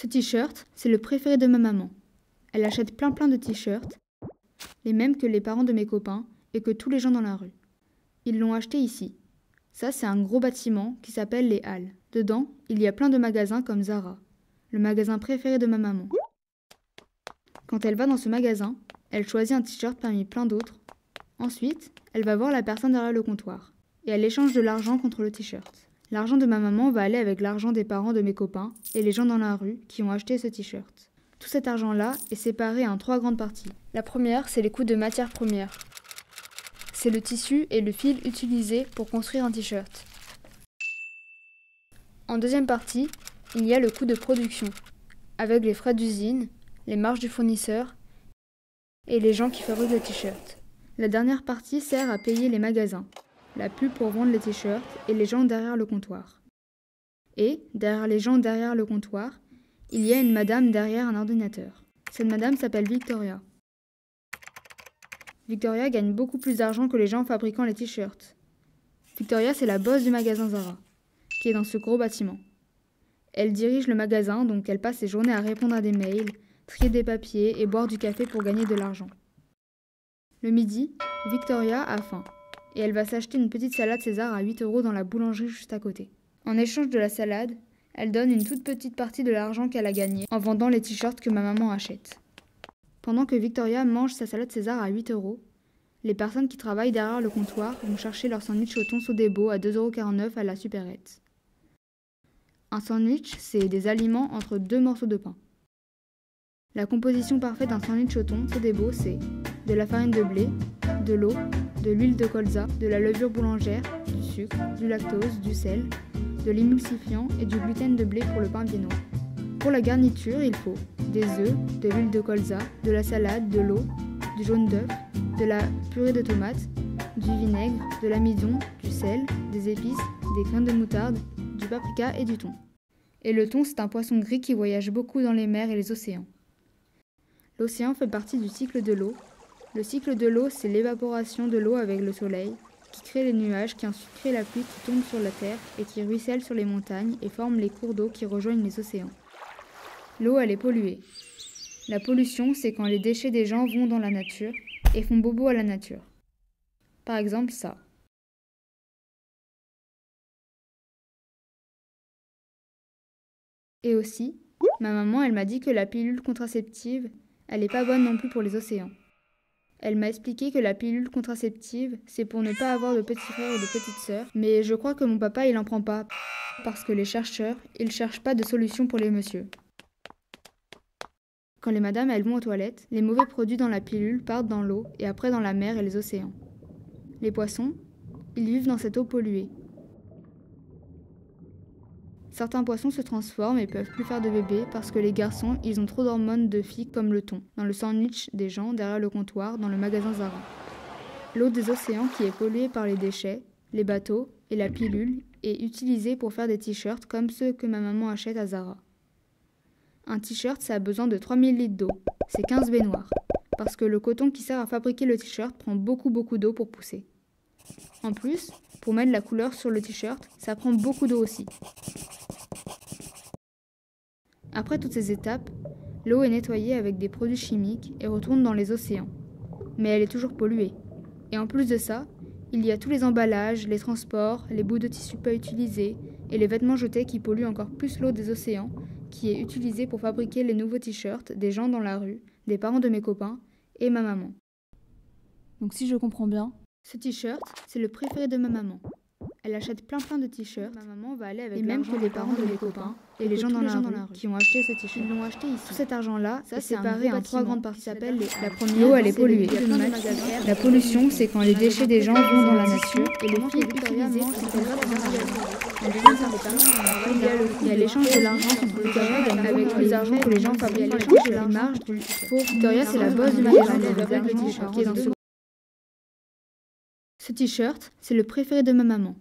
Ce t-shirt, c'est le préféré de ma maman. Elle achète plein de t-shirts, les mêmes que les parents de mes copains et que tous les gens dans la rue. Ils l'ont acheté ici. Ça, c'est un gros bâtiment qui s'appelle les Halles. Dedans, il y a plein de magasins comme Zara, le magasin préféré de ma maman. Quand elle va dans ce magasin, elle choisit un t-shirt parmi plein d'autres. Ensuite, elle va voir la personne derrière le comptoir et elle échange de l'argent contre le t-shirt. L'argent de ma maman va aller avec l'argent des parents de mes copains et les gens dans la rue qui ont acheté ce t-shirt. Tout cet argent-là est séparé en 3 grandes parties. La première, c'est les coûts de matières premières. C'est le tissu et le fil utilisés pour construire un t-shirt. En deuxième partie, il y a le coût de production, avec les frais d'usine, les marges du fournisseur et les gens qui fabriquent le t-shirt. La dernière partie sert à payer les magasins, la pub pour vendre les t-shirts et les gens derrière le comptoir. Et, derrière les gens derrière le comptoir, il y a une madame derrière un ordinateur. Cette madame s'appelle Victoria. Victoria gagne beaucoup plus d'argent que les gens fabriquant les t-shirts. Victoria, c'est la boss du magasin Zara, qui est dans ce gros bâtiment. Elle dirige le magasin, donc elle passe ses journées à répondre à des mails, trier des papiers et boire du café pour gagner de l'argent. Le midi, Victoria a faim, et elle va s'acheter une petite salade César à 8 € dans la boulangerie juste à côté. En échange de la salade, elle donne une toute petite partie de l'argent qu'elle a gagné en vendant les t-shirts que ma maman achète. Pendant que Victoria mange sa salade César à 8 €, les personnes qui travaillent derrière le comptoir vont chercher leur sandwich au thon Sodebo à 2,49 € à la supérette. Un sandwich, c'est des aliments entre 2 morceaux de pain. La composition parfaite d'un sandwich au thon Sodebo, c'est de la farine de blé, de l'eau, de l'huile de colza, de la levure boulangère, du sucre, du lactose, du sel, de l'émulsifiant et du gluten de blé pour le pain viennois. Pour la garniture, il faut des œufs, de l'huile de colza, de la salade, de l'eau, du jaune d'œuf, de la purée de tomates, du vinaigre, de l'amidon, du sel, des épices, des graines de moutarde, du paprika et du thon. Et le thon, c'est un poisson gris qui voyage beaucoup dans les mers et les océans. L'océan fait partie du cycle de l'eau. Le cycle de l'eau, c'est l'évaporation de l'eau avec le soleil, qui crée les nuages, qui ensuite crée la pluie qui tombe sur la terre et qui ruisselle sur les montagnes et forme les cours d'eau qui rejoignent les océans. L'eau, elle est polluée. La pollution, c'est quand les déchets des gens vont dans la nature et font bobo à la nature. Par exemple, ça. Et aussi, ma maman, elle m'a dit que la pilule contraceptive, elle est pas bonne non plus pour les océans. Elle m'a expliqué que la pilule contraceptive, c'est pour ne pas avoir de petits frères ou de petites sœurs, mais je crois que mon papa, il en prend pas, parce que les chercheurs, ils cherchent pas de solution pour les messieurs. Quand les madames, elles vont aux toilettes, les mauvais produits dans la pilule partent dans l'eau et après dans la mer et les océans. Les poissons, ils vivent dans cette eau polluée. Certains poissons se transforment et peuvent plus faire de bébés parce que les garçons, ils ont trop d'hormones de filles comme le thon, dans le sandwich des gens derrière le comptoir dans le magasin Zara. L'eau des océans qui est polluée par les déchets, les bateaux et la pilule est utilisée pour faire des t-shirts comme ceux que ma maman achète à Zara. Un t-shirt, ça a besoin de 3000 litres d'eau, c'est 15 baignoires, parce que le coton qui sert à fabriquer le t-shirt prend beaucoup d'eau pour pousser. En plus, pour mettre la couleur sur le t-shirt, ça prend beaucoup d'eau aussi. Après toutes ces étapes, l'eau est nettoyée avec des produits chimiques et retourne dans les océans. Mais elle est toujours polluée. Et en plus de ça, il y a tous les emballages, les transports, les bouts de tissu pas utilisés et les vêtements jetés qui polluent encore plus l'eau des océans, qui est utilisée pour fabriquer les nouveaux t-shirts des gens dans la rue, des parents de mes copains et ma maman. Donc si je comprends bien, ce t-shirt, c'est le préféré de ma maman. Elle achète plein de t-shirts. Ma maman va aller avec l'argent que les parents de mes copains et les gens dans la rue qui ont acheté ce t-shirt. Ils l'ont acheté ici. Tout cet argent-là, ça c'est séparé en 3 grandes parties. La première, l'eau, elle est polluée. La pollution, c'est quand les déchets des gens vont dans la nature et les filles utilisées pour faire il y a l'échange de l'argent contre Victoria avec plus d'argent que les gens fabriquent. L'échange de la marge du faux. Victoria, c'est la boss du magasin qui est dans ce t-shirt. Ce t-shirt, c'est le préféré de ma maman.